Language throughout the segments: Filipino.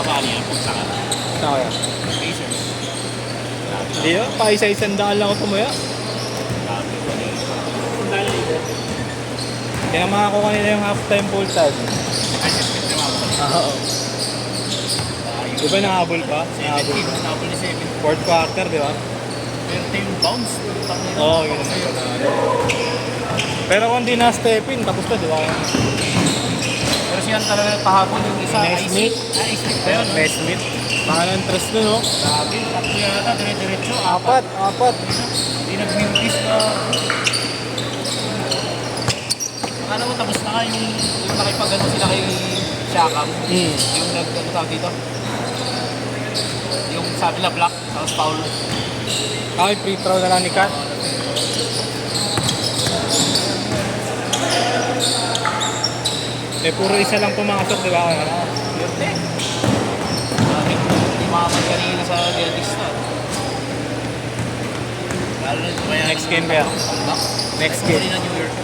makakabali yan kung saan. Saan kaya? Pacers. Hindi yun, pa isa-isang daan lang ako tumaya. Grabe ko na yun. Tinamahan ko kanina yung half-time full time. Ay, siyempre mababa. Oo. Di ba nahabol pa? Nahabol 17, pa. nabol ni 7. Fourth quarter, di ba? Pero ito yung bounce. Oo, yun. Pero kung di na-step in, tapos na, di ba? Pero siya talaga kahapon yung isa. Nesmith. Nesmith ba yun? Nesmith. Baka ng trust nun, no? Grabe, tatlo yata, dire-diretso. Apat. Hindi nag-miss na. Akala mo tapos na nga yung nakipag-ano sila kay Siakam. Yung nag-ano tawag dito. Yung sabi na block, tapos foul. Okay, free throw na lang ni Kat. Eh, puro isa lang pumasok, di ba? Yun eh. Maraming umaman kanina sa Celtics na. Lalo na ito kaya Next game ba yan? comeback. Next game. Kanina New York.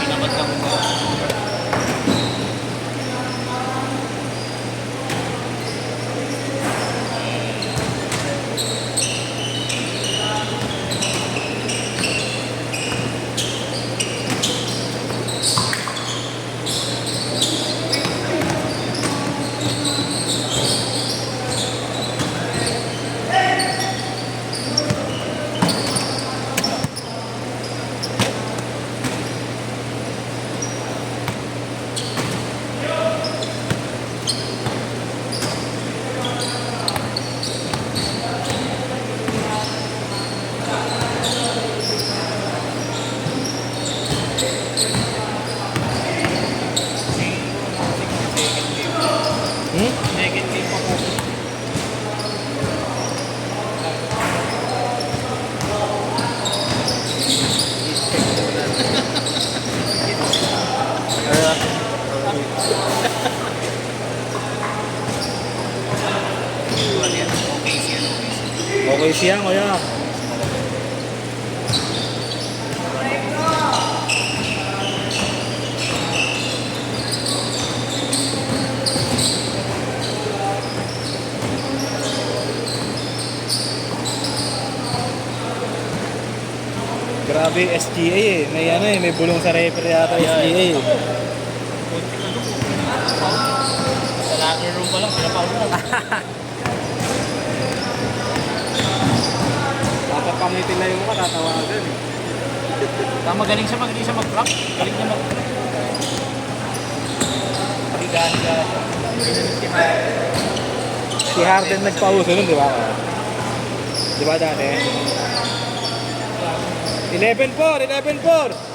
Pinamad lang ba? Second game pa po. Okay siya. Okay siya, kuya. Grabe, SGA eh. May ano eh, may bulong sa referee yata SGA eh. Konti ka doon. Sa locker room pa lang, pinapaul na. Papapangitin na yung mukha, tatawagan eh. Magaling siya mag-block. Galing niya mag-block. Higa-higa siya. Si Harden nagpauso nun, di ba? Di ba dati? 11-4, 11-4!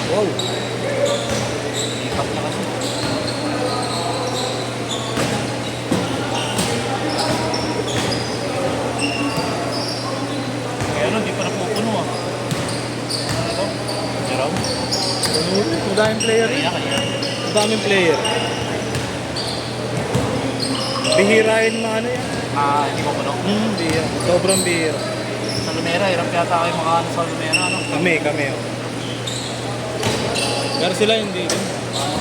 Wow! Ipak niya kasi. Kaya ano, di pa napupuno ah. Ano ito? Jerome? Ang daming player eh. Kanina. Ang daming player. Bihirain na ano yan. Hindi ko puno. Bihira. Sobrang bihira. Sa Lumera, hirap yata kayo makaano sa Lumera, ano? Kami oh. Pero sila hindi.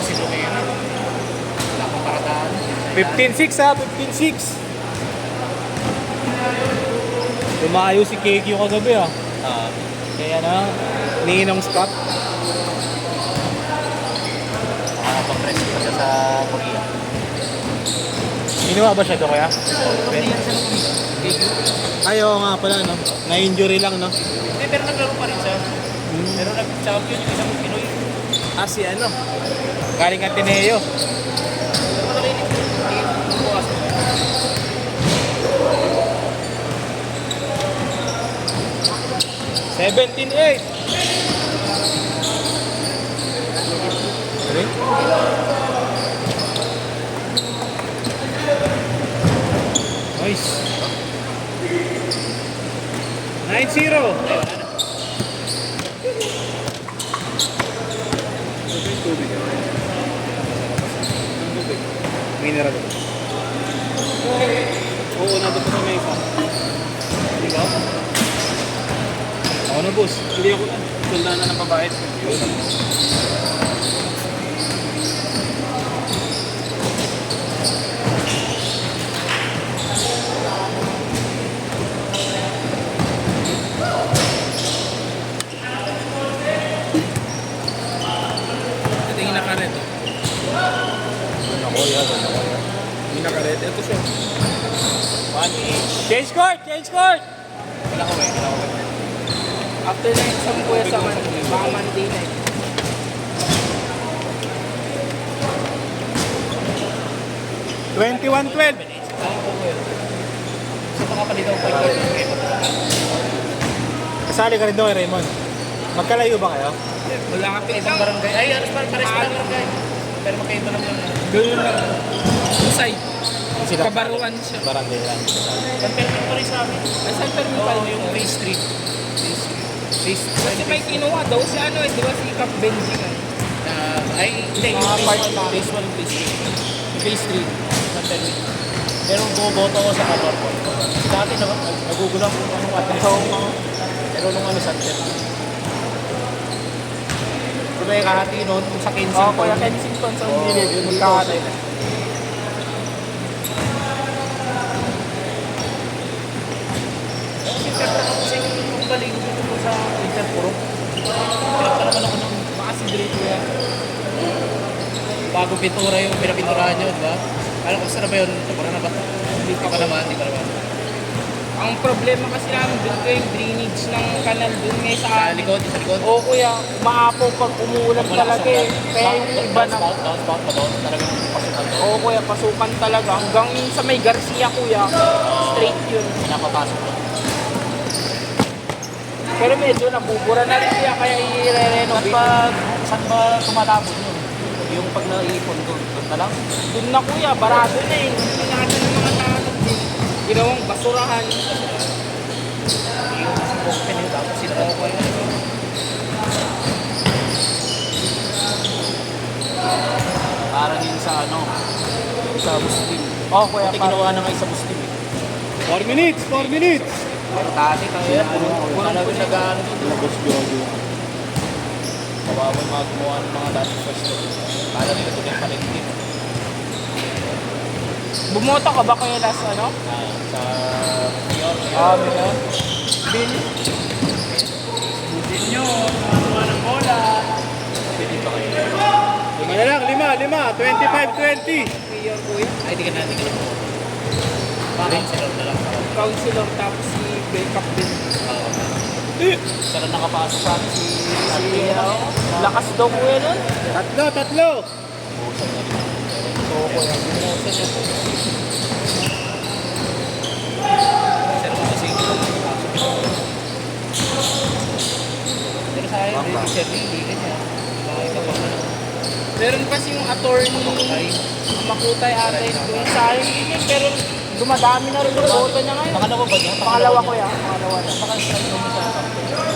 Si Lumera. Wala pang parataan. 15-6 ha, 15-6. Lumayo si Keki yung kagabi ah. Kaya na, Ninong Scott. Nakakapag-press pa siya sa Korea. Ginawa ba siya doon kaya? Hindi yan siya ng Korea. Ay, oo nga pala, no? Na-injury lang, no? Hindi, pero naglaro pa rin siya. Pero nag-champion yung isang Pinoy. Ah, si ano? Galing Ateneo. Pero malaki yung bukas. 17-8. Nice. 9-0. Mineral. Oo, nandun pa sa mesa. Hindi ka? Ako na, boss. Hindi ako tunda na ng babae. Ito yung nakaret. Ako yan. Yung nakaret. Ito siya. 1 Change court! Change court! Wala ko eh. Wala ko eh. After na yung isang kuya sa baka Monday na eh. $21-12. Sa mga palitaw pa yung Kasali ka rin doon kay Raymond. Magkalayo ba kayo? Malapit ibang lang. barangay. Ay, aras pa pares pa barangay. Pero magkaiba lang yun. Ganun lang. Usay. Sila. Kabaruan siya. Barangay lang. Pag-permit pa rin sa amin. Ay, saan permit pa Oo, rin? yung Phase 3. Phase 3. Kasi may kinuha daw si ano eh, di ba si Cap Benji nga. Ay, hindi. Yung Mga part Phase 1, lang. Phase 1, Phase 3. Yung Phase 3. Pag-permit. Pero bumoboto ko sa Kabar. Kasi dati nagugulang kung anong address. Pero nung ano, Santer. Diba yung kahati noon, kung sa Kensington. Kuya Kensington sa Oo, Unilid. yun, Magkakatay. Kasi yung galing ko sa Interpuro. Pinagta naman ako ng makasigurito yan. Bago pintura yung pinapinturahan nyo, di ba? Alam ko, saan na ba yun? Tabura na ba? Hindi pa naman, hindi pa naman. Ang problema kasi namin dun ko yung drainage ng kanal dun ngayon sa Sa amin. likod, sa likod. Oo kuya, maapaw pag umuulan talaga eh. Kaya yung iba na... Downspout pa doon. Talagang pasukan doon. Oo kuya, pasukan talaga. Hanggang yung sa may Garcia kuya, straight yun. Pinapapasok doon. Pero medyo nabubura na rin siya kaya i-renovate. Saan ba tumatapon yun? Yung pag naipon doon, doon na lang? Doon na kuya, barado na eh. Hindi na ng mga tao din. Ginawang basurahan. Yung open yun, tapos sila ko yun. Parang yun sa ano, sa Muslim. Oo kuya, Pati ginawa na kayo sa Muslim eh. 4 minutes! 4 minutes! Pero dati kaya puno nag-ano doon. Kawawa yung mga gumawa ng mga dating pwesto. Kala nila doon yung palengke. bumoto ka ba kuya last ano? Sa Mayor. Mayor. Bill. Butin nyo, mga ng bola. Pwede pa kayo. 5 na lang, 5, 25-20. Mayor kuya. Ay, di ka na, di ka na. Bakit sila na lang. Councilor tapos si Bill Cap Bill. Sila nakapasok sa akin si Lakas daw kuya nun. Tatlo! Oo, kuya. Sila kasi pero sa akin, hindi siya really. Makita pa na. Meron kasi yung attorney Makutay ata yun kuya. Sa akin din yun, pero dumadami na rin yung boto niya ngayon. Pangalawa ba niya? Pangalawa ko yan, pangalawa na. Baka sa inyo mo sa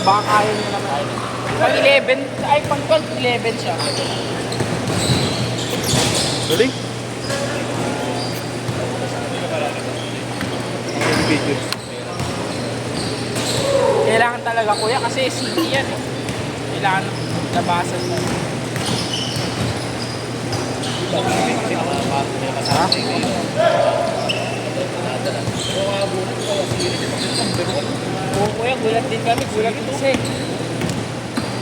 Baka kaya niya naman. Pang 11, ay pang 12, 11 siya. Galing? Video. Kailangan talaga kuya kasi city yan eh. Kailangan labasan mo. kasi mga bago nila kasama kayo. Oo kuya, gulat din kami, gulat din kasi.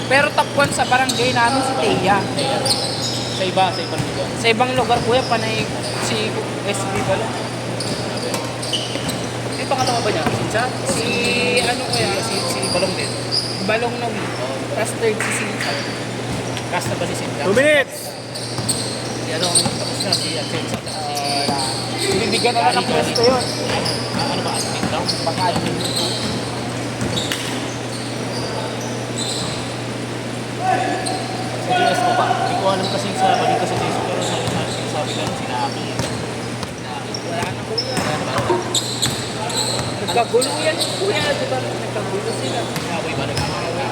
Pero top 1 sa barangay namin si Teya. Sa ibang lugar. Sa ibang lugar kuya, panay si SB ba lang? Eh, pangalawa ba niya? Sinsa? Si ano kuya, Si Balong din. Balong na win. Tapos third si Sinsa. Cast na ba si Sinsa? 2 minutes! Si ano, tapos na si Sinsa. Bibigyan na lang ng pwesto yun. Ano ba? Admin daw? Pag-admin. Sa DS mo ba? Hindi ko alam kasi sa balik ko sa DS pero sinasabi ka sinabi. Wala na kuya. Nagkagulo yan, kuya, di ba? Nagkagulo sila. Away ba nag-away?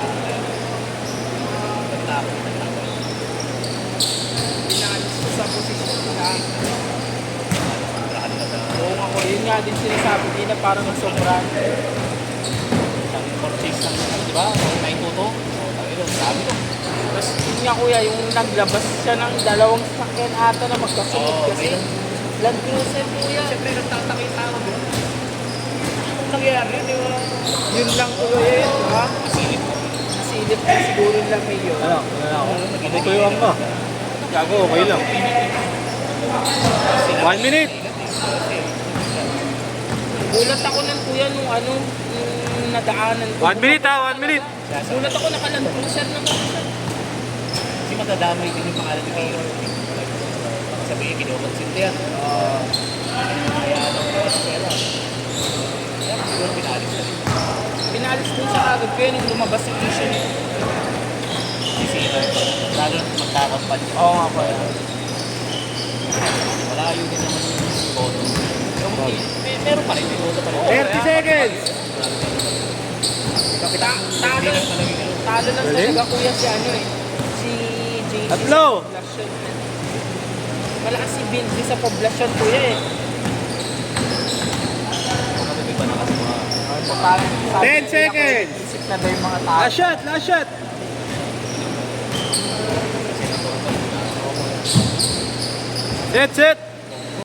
Pinalis ko sa posisyon nila. Oo nga ko, yun nga din sinasabi nila parang nasobrahan. Ang purchase ng di ba? Naituto. Sabi ko. Tapos yun nga kuya, yung naglabas siya ng dalawang sakyan ata na magkasunod Oo, kasi. meron. Land Cruiser kuya. Siyempre nagtatakay tao doon. Anong nangyari? Di ba? Yun lang kuya yun, di ba? Masilip mo. Nasilip na siguro lang may yun. Ano? Ako? Natutuyuan ka. Gago, okay lang. 1 minute. Gulat ako nun kuya nung ano, nung nadaanan ko. 1 minute ha, 1 minute. Gulat ako naka-Land Cruiser naman siya. Kasi matadamay din yung pangalan ni Mayor. Sabihin, kinukonsin yan. Kaya ano, kaya siguro pinalis na rin. Pinalis din siya agad kuya nung lumabas yung issue niya. Sisira ito. Lalo na magkakampal. Oo nga kuya. Malayo din naman yung boto. Pero meron pa rin, may boto pa rin. 30 seconds. Talo lang Galing. talaga kuya si ano eh. Si JC Tatlo. sa poblasyon. Malakas si Vinci sa poblasyon kuya eh. May ba na kasi mga 10 seconds. Isip na daw yung mga tao. Last shot, last shot. Set, set.